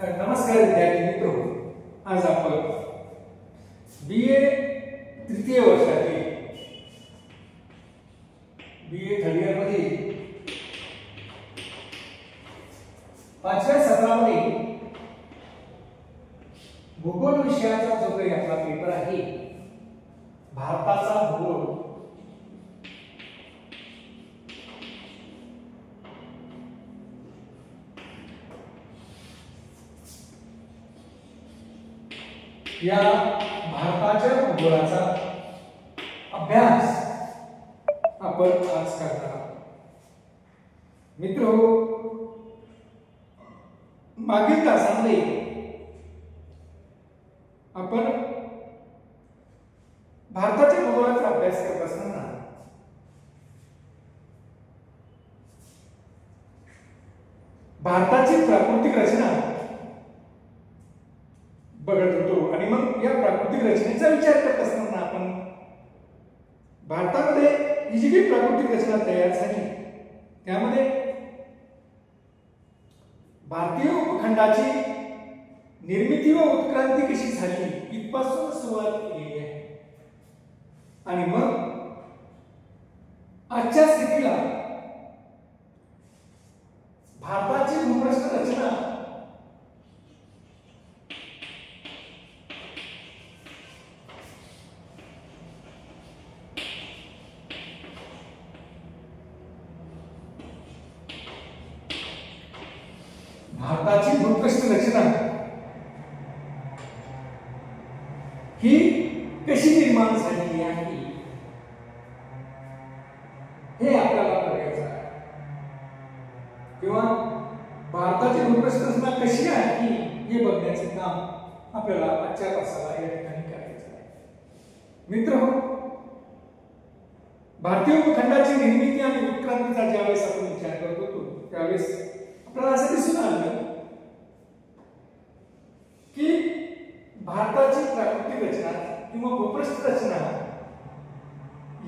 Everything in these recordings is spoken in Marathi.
नमस्कार विद्यार्थी मित्रों, आज आपण बीए तृतीय वर्षातील बीए थर्ड इयर मध्ये 5व्या सत्रामध्ये भूगोल विषयाचा जो काही आपला पेपर आहे, भारताचा भूगोल, या भारताच्या भूगोलाचा अभ्यास आपण आज करणार आहोत. मित्रो, मागील तासामध्ये आपण भारताच्या भूगोलाचा अभ्यास करत असताना भारताची प्राकृतिक रचना बघत होतो आणि मग या प्राकृतिक रचनेचा विचार करत असताना आपण भारतामध्ये ही जी काही प्राकृतिक रचना तयार झाली त्यामध्ये भारतीय उपखंडाची निर्मिती व उत्क्रांती कशी झाली इथपासून सुरुवात केली आहे आणि मग आजच्या स्थितीला भारताची भूपृष्ठ रचना भारताची भूपृष्ठ रचना ही कशी निर्माण झालेली आहे हे आपल्याला बघायचं आहे, किंवा भारताची भूपृष्ठ रचना कशी आहे हे बघण्याचे काम आपल्याला आजच्या तासाला या ठिकाणी करायचं आहे. मित्र, भारतीय उपखंडाची निर्मिती आणि उत्क्रांतीचा ज्यावेळेस आपण विचार करत होतो त्यावेळेस आपल्याला असं दिसून आलं की भारताची प्राकृतिक रचना किंवा भूपृष्ठ रचना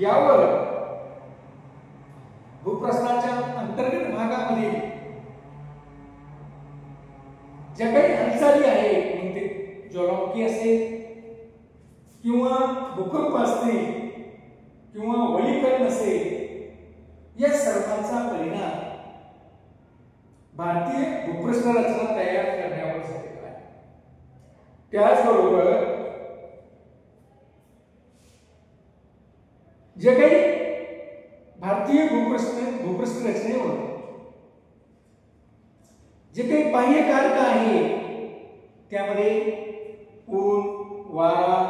यावर भूपृष्ठाच्या अंतर्गत भागामध्ये ज्या काही हालचाली आहेत, मग ते ज्वालामुखी असेल किंवा भूकंप असतील किंवा वलीकरण असेल, या सर्वांचा परिणाम भारतीय भूपृष्ठ रचना तयार करण्यावर झालेला आहे. त्याचबरोबर जे काही भारतीय भूपृष्ठ रचनेवर जे काही बाह्य कारक आहे त्यामध्ये ऊन, वारा,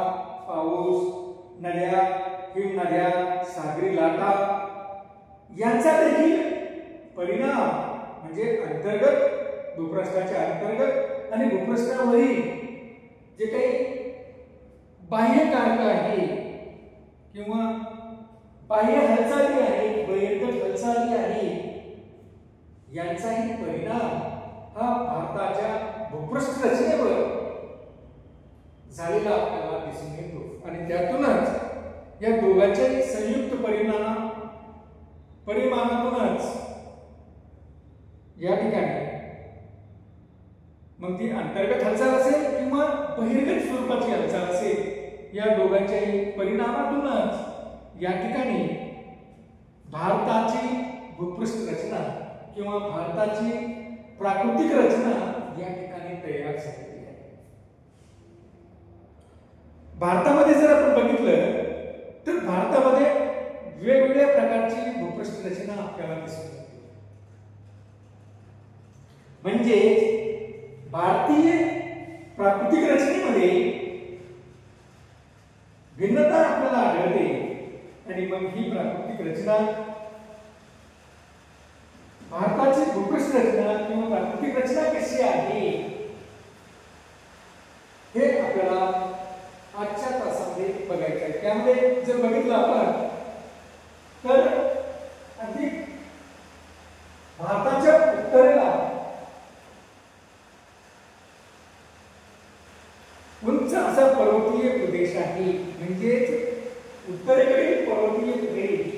पाऊस, नद्या, हिमनद्या, सागरी लाटा यांचा देखील परिणाम म्हणजे अंतर्गत भूपृष्ठाच्या अंतर्गत आणि भूपृष्ठावरील जे काही बाह्य कारक आहे किंवा बाह्य हालचाली आहेत, बहिर्गत हालचाली आहेत, यांचाही परिणाम हा भारताच्या भूपृष्ठ रचनेवर झालेला आपल्याला दिसून येतो आणि त्यातूनच या दोघांच्याही संयुक्त परिमाणातूनच या ठिकाणी मग ती अंतर्गत हालचाल असेल किंवा बहिर्गत स्वरूपाची हालचाल असेल, या दोघांच्याही परिणामातूनच या ठिकाणी भारताची भूपृष्ठ रचना किंवा भारताची प्राकृतिक रचना या ठिकाणी तयार झालेली आहे. भारतामध्ये जर आपण बघितलं तर भारतामध्ये वेगवेगळ्या प्रकारची भूपृष्ठ रचना आपल्याला दिसते. म्हणजे भारतीय प्राकृतिक रचनेमध्ये भिन्नता आपल्याला आढळते आणि मग ही प्राकृतिक रचना भारताची भूपृष्ठ रचना किंवा प्राकृतिक रचना कशी आहे हे आपल्याला आजच्या तासामध्ये बघायचं आहे. त्यामध्ये जर बघितलं आपण तर अधिक भारताच्या उत्तरेला उंच असा पर्वतीय प्रदेश आहे, म्हणजेच उत्तरेकडील पर्वतीय प्रदेश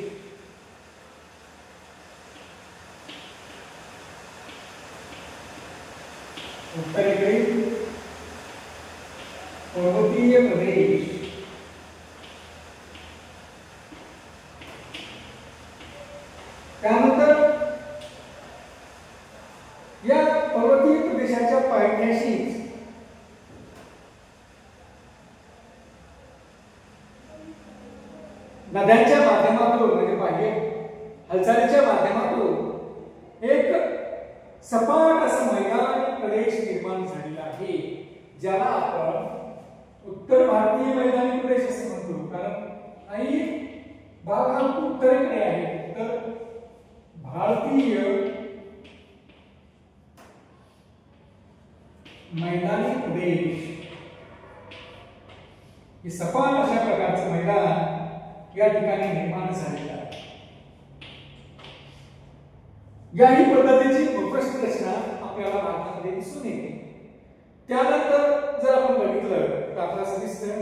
उत्तरेकडील पर्वतीय प्रदेश त्यानंतर या पर्वतीय प्रदेशाच्या पायथ्याशीच नद्यांच्या माध्यमातून म्हणजे बाह्य हालचालीच्या माध्यमातून एक सपाट असं मैदानी प्रदेश निर्माण झालेला आहे, ज्याला आपण उत्तर भारतीय मैदानी प्रदेश असे म्हणतो. कारण काही भाग हा उत्तरेकडे आहे. उत्तर भारतीय मैदानी प्रदेश हे सपाट अशा प्रकारचं मैदान या ठिकाणी निर्माण झालेलं आहे. याही पद्धतीची भूपृष्ठ रचना आपल्याला भारतामध्ये दिसून येते. त्यानंतर जर आपण बघितलं तर आपल्याला असं दिसतं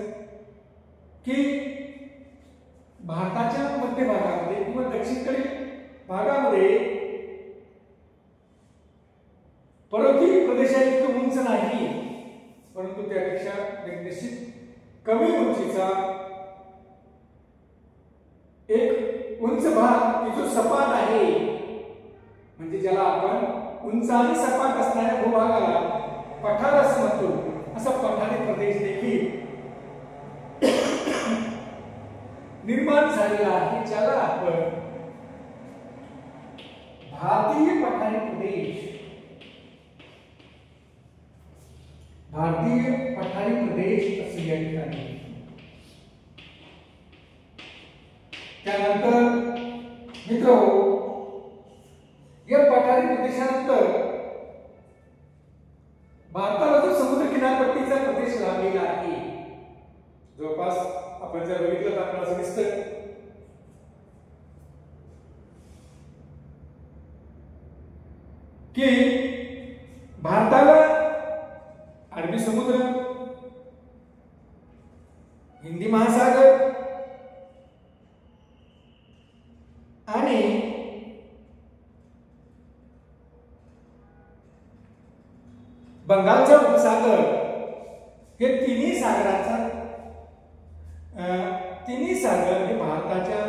की भारताच्या मध्य भागामध्ये किंवा दक्षिणेकडील भागामध्ये पर्वतीय प्रदेशात उंच नाही, परंतु त्यापेक्षा निश्चित कमी उंचीचा एक उंच भाग की जो सपाट आहे, म्हणजे ज्याला आपण उंच आणि सपाट असणाऱ्या भूभागाला पठार असं म्हणतो. असा पठारी प्रदेश देखील निर्माण झालेला आहे, ज्याला आपण भारतीय पठारी प्रदेश असे या ठिकाणी. त्यानंतर मित्रहो, या पठारी प्रदेशानंतर भारताला जो समुद्र किनारपट्टीचा प्रदेश लाभलेला आहे, जवळपास आपण जर बघितलं तर आपल्याला असं दिसतं की भारताला अरबी समुद्र, हिंदी महासागर आणि बंगालचा उपसागर हे तिन्ही सागर हे भारताच्या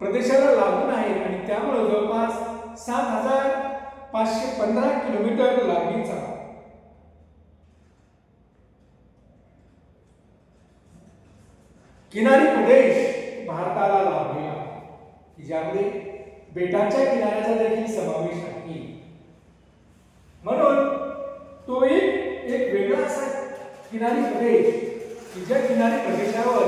प्रदेशाला लागून आहेत आणि त्यामुळे जवळपास 7,515 किलोमीटर लांबीचा किनारी प्रदेश भारताला लाभलेला आहे, ज्यामध्ये बेटांच्या किनाऱ्याचा देखील समावेश आहे. म्हणून तो एक वेगळा असा किनारी प्रदेश की ज्या किनारी प्रदेशावर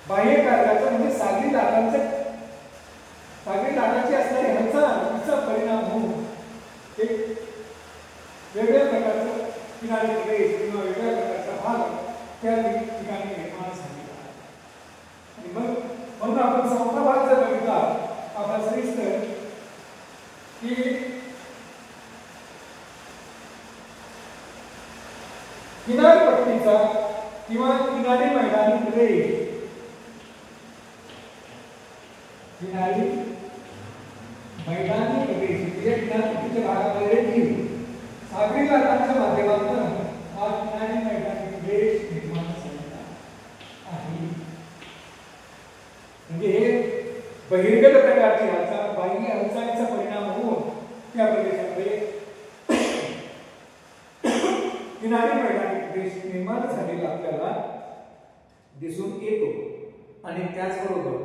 बाह्य कारकाचा म्हणजे सागरी लाटाची असणारी हालचाल तिचा परिणाम होऊन एक वेगळ्या प्रकारचा किनारी प्रदेश किंवा वेगळ्या प्रकारचा भाग त्या ठिकाणी निर्माण झालेला आहे. आणि म्हणून आपण चौथा भाग जर बघितला आपल्याला दिसतं की किनारपट्टीचा किंवा किनारी मैदानी प्रदेश किनारपट्टीच्या भागामध्ये देखील सागरी लाटांच्या माध्यमातून हा किनारी मैदानी प्रदेश निर्माण झालेला आहे. म्हणजे हे बहिर्गत प्रकारची हालचाल, बाह्य हालचालीचा परिणाम होऊन त्या प्रदेशामध्ये किनारी मैदानी प्रदेश निर्माण झालेला आपल्याला दिसून येतो. आणि त्याचबरोबर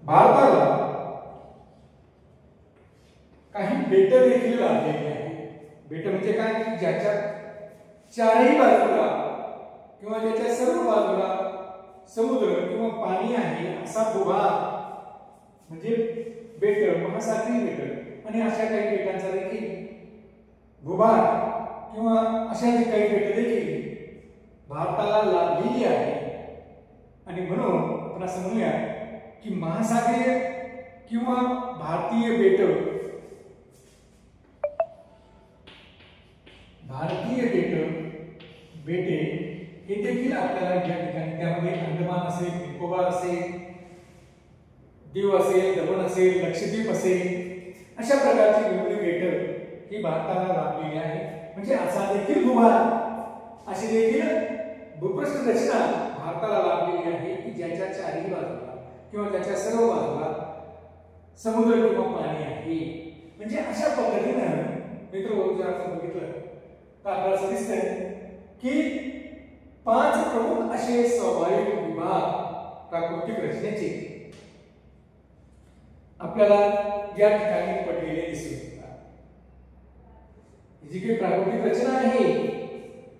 भारताला काही बेट देखील लाभलेली आहेत. बेट म्हणजे काय की ज्याच्या चारही बाजूला किंवा ज्याच्या सर्व बाजूला समुद्र किंवा पाणी आहे असा भूभाग म्हणजे बेट, महासागरी बेट. आणि अशा काही बेटांचा देखील भूभाग किंवा अशा काही बेट देखील भारताला लाभलेली आहे. आणि म्हणून आपण असं म्हणूया की महासागरीय किंवा भारतीय बेटे हे देखील आपल्याला या ठिकाणी त्यामध्ये अंदमान असेल, निकोबार असेल, दीव असेल, दमण असेल, लक्षद्वीप असेल, अशा प्रकारची वेगवेगळी बेटं ही भारताला लाभलेली आहे. म्हणजे असा देखील भूभाग, अशी देखील भूपृष्ठ रचना भारताला लाभलेली आहे की ज्याच्या चारही बाजूला किंवा ज्याच्या सर्व बाजूला समुद्र किंवा पाणी आहे. म्हणजे अशा पद्धतीनं मित्र जर आपण बघितलं तर आपल्याला असं दिसतंय की 5 प्रमुख असे स्वाभाविक विभाग प्राकृतिक रचनेचे आपल्याला या ठिकाणी पडलेले दिसून येतात. जी काही प्राकृतिक रचना आहे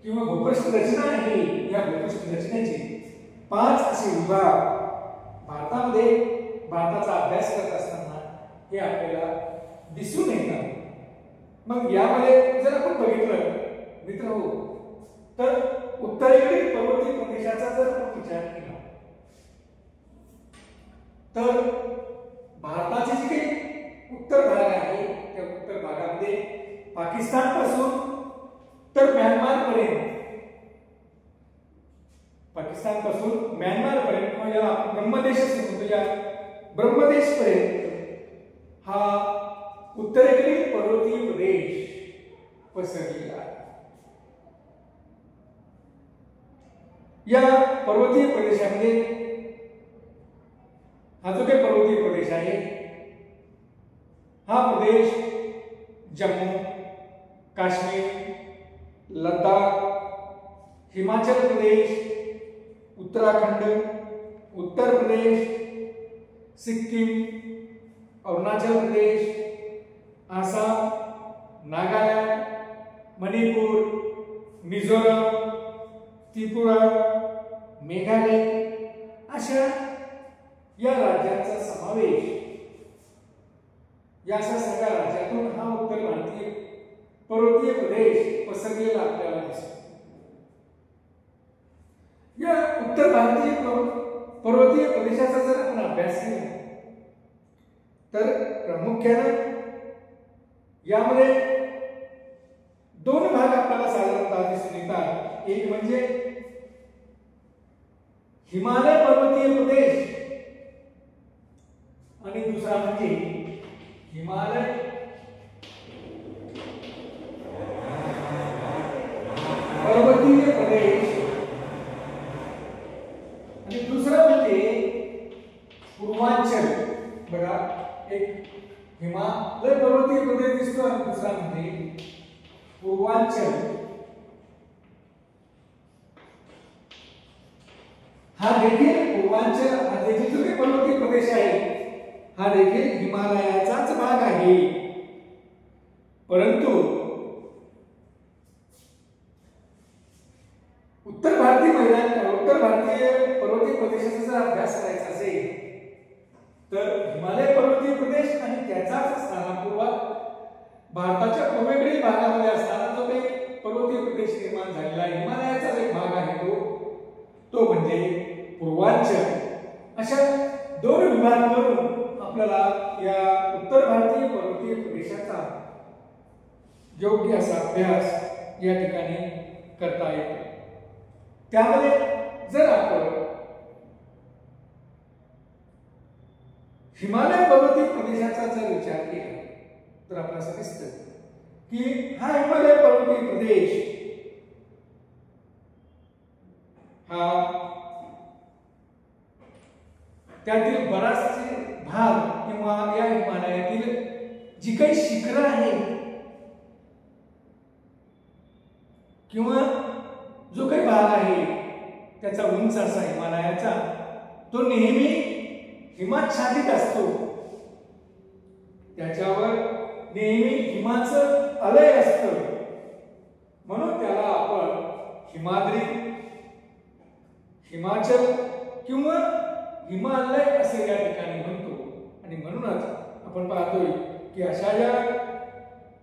किंवा भूपृष्ठ रचना आहे, या भूपृष्ठ रचनेचे 5 असे विभाग भारतामध्ये भारताचा अभ्यास करत असताना हे आपल्याला दिसून येतात. मग यामध्ये जर आपण बघितलं मित्रहो तर उत्तरेकडील पर्वतीय प्रदेशाचा जर आपण विचार केला तर भारताचे जे काही उत्तर भाग आहे त्या उत्तर भागामध्ये पाकिस्तान पासून तर म्यानमार पर्यंत, पाकिस्तान पासून म्यानमार पर्यंत किंवा याला ब्रह्मदेश असे म्हणतो, या ब्रह्मदेश पर्यंत हा उत्तरेकडील पर्वतीय प्रदेश पसरलेला आहे. या पर्वतीय प्रदेशामध्ये हा जो काही पर्वतीय प्रदेश आहे हा प्रदेश जम्मू, काश्मीर, लडाख, हिमाचल प्रदेश, उत्तराखंड, उत्तर प्रदेश, सिक्कीम, अरुणाचल प्रदेश, आसाम, नागालँड, मणिपूर, मिझोरम, त्रिपुरा, मेघालय अशा या राज्यांचा समावेश, या अशा सगळ्या राज्यातून हा उत्तर भारतीय पर्वतीय प्रदेश पसरलेला आपल्याला दिसतो. या उत्तर भारतीय पर्वतीय प्रदेशाचा जर आपण अभ्यास केला तर प्रामुख्याने यामध्ये 2 भाग आपल्याला साधारणतः दिसून येतात. एक म्हणजे हिमालय पर्वतीय प्रदेश आणि दुसरा म्हणजे हिमालय पर्वतीय प्रदेश आणि दुसरा म्हणजे पूर्वांचल. बघा, एक हिमालय पर्वतीय प्रदेश दिसतो आणि दुसरा म्हणजे पूर्वांचल. हा देखील पूर्वांचल, हा देखील जो पर्वतीय प्रदेश आहे हा देखील हिमालयाचाच भाग आहे. परंतु उत्तर भारतीय पर्वतीय प्रदेशाचा जर अभ्यास करायचा असेल तर हिमालय पर्वतीय प्रदेश आणि त्याचाच स्थानापूर्वात भारताच्या पूर्वेकडील भागामध्ये असताना जो काही पर्वतीय प्रदेश निर्माण झालेला आहे, हिमालयाचा एक भाग आहे तो म्हणजे पूर्वांचल. अशा 2 विभागांवरून आपल्याला या उत्तर भारतीय पर्वतीय प्रदेशाचा योग्य असा अभ्यास या ठिकाणी करता येतो. त्यामध्ये जर आपण हिमालय पर्वतीय प्रदेशाचा जर विचार केला तर आपल्याला असं दिसतं की हा हिमालय पर्वतीय प्रदेश हा त्यातील बराचसे भाग किंवा या हिमालयातील जी काही शिखरं आहेत किंवा जो काही भाग आहे त्याचा उंच असा हिमालयाचा तो नेहमी हिमाच्छादित असतो. त्याच्यावर नेहमी हिमाचं अलय असतं, म्हणून त्याला आपण हिमाद्री, हिमाचल किंवा हिमालय असे या ठिकाणी म्हणतो. आणि म्हणूनच आपण पाहतोय की अशा या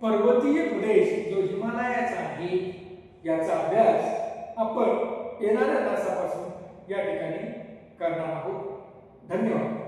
पर्वतीय प्रदेश जो हिमालयाचा आहे याचा अभ्यास आपण येणाऱ्या तासापासून या ठिकाणी करणार आहोत. धन्यवाद.